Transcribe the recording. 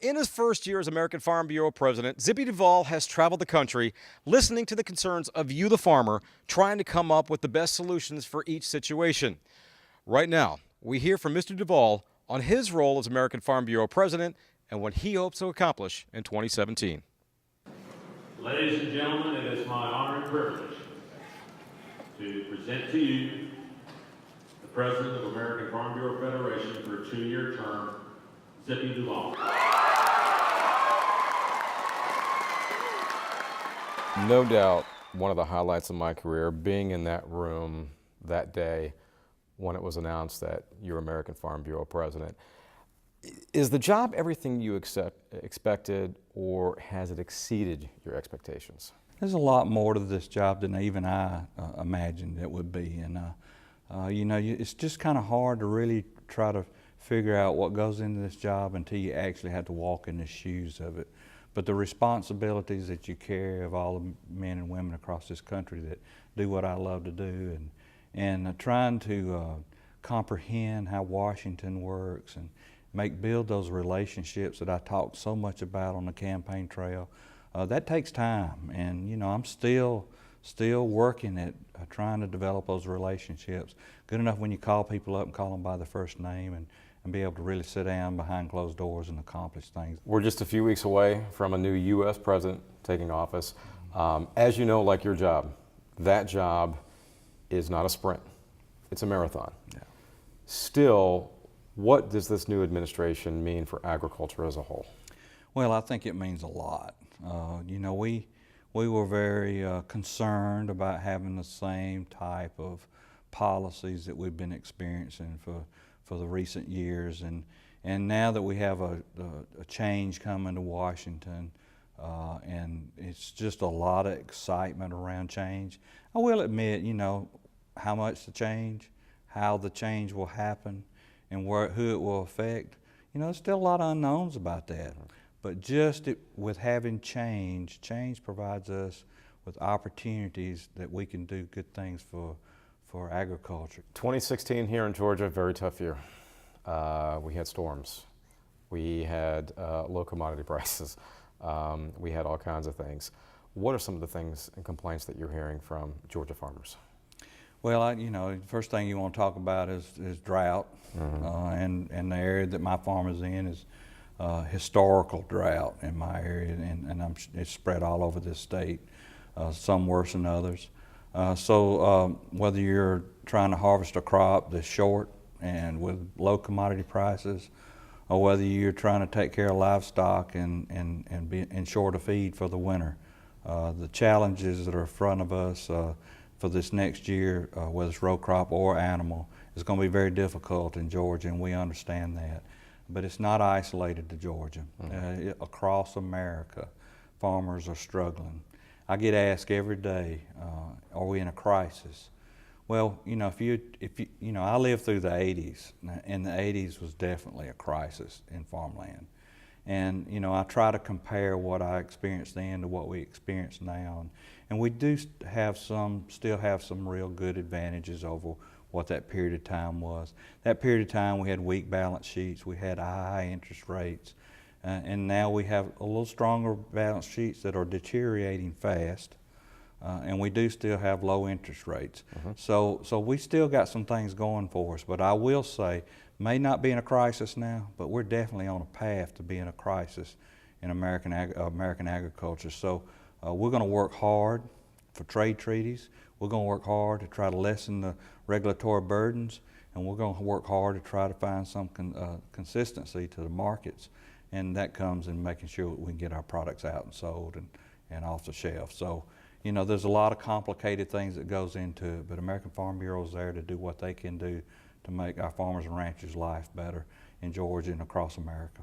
In his first year as American Farm Bureau president, Zippy Duvall has traveled the country listening to the concerns of you, the farmer, trying to come up with the best solutions for each situation. Right now, we hear from Mr. Duvall on his role as American Farm Bureau president and what he hopes to accomplish in 2017. Ladies and gentlemen, it is my honor and privilege to present to you the President of American Farm Bureau Federation for a 2-year term, Zippy Duvall. No doubt one of the highlights of my career, being in that room that day when it was announced that you're American Farm Bureau president. Is the job everything you expected, or has it exceeded your expectations? There's a lot more to this job than even I imagined it would be, and it's just kind of hard to really try to figure out what goes into this job until you actually have to walk in the shoes of it. But the responsibilities that you carry of all the men and women across this country that do what I love to do, and trying to comprehend how Washington works and build those relationships that I talked so much about on the campaign trail, that takes time. And I'm still working at trying to develop those relationships. Good enough when you call people up and call them by their first name and be able to really sit down behind closed doors and accomplish things. We're just a few weeks away from a new U.S. president taking office. As you know, like your job, that job is not a sprint. It's a marathon. Yeah. Still, what does this new administration mean for agriculture as a whole? Well, I think it means a lot. We were very concerned about having the same type of policies that we've been experiencing for the recent years, and now that we have a change coming to Washington, and it's just a lot of excitement around change. I will admit, how much the change, how the change will happen, and who it will affect. There's still a lot of unknowns about that. But with having change provides us with opportunities that we can do good things for agriculture. 2016 here in Georgia, very tough year. We had storms. We had low commodity prices. We had all kinds of things. What are some of the things and complaints that you're hearing from Georgia farmers? Well, the first thing you want to talk about is drought. Mm-hmm. And the area that my farm is in is historical drought in my area, and it's spread all over this state, some worse than others. So whether you're trying to harvest a crop that's short and with low commodity prices, or whether you're trying to take care of livestock and be in short of feed for the winter, the challenges that are in front of us for this next year, whether it's row crop or animal, is going to be very difficult in Georgia, and we understand that. But it's not isolated to Georgia. Mm-hmm. Across America, farmers are struggling. I get asked every day, are we in a crisis? Well, if you I lived through the 80s, and the 80s was definitely a crisis in farmland. And I try to compare what I experienced then to what we experience now, and we do still have some real good advantages over what that period of time was. That period of time we had weak balance sheets, we had high interest rates, and now we have a little stronger balance sheets that are deteriorating fast, and we do still have low interest rates. Mm-hmm. So we still got some things going for us, but I will say, may not be in a crisis now, but we're definitely on a path to be in a crisis in American agriculture. So we're going to work hard for trade treaties. We're going to work hard to try to lessen the regulatory burdens, and we're going to work hard to try to find some consistency to the markets, and that comes in making sure that we can get our products out and sold and off the shelf. So, there's a lot of complicated things that goes into it, but American Farm Bureau is there to do what they can do to make our farmers and ranchers' life better in Georgia and across America.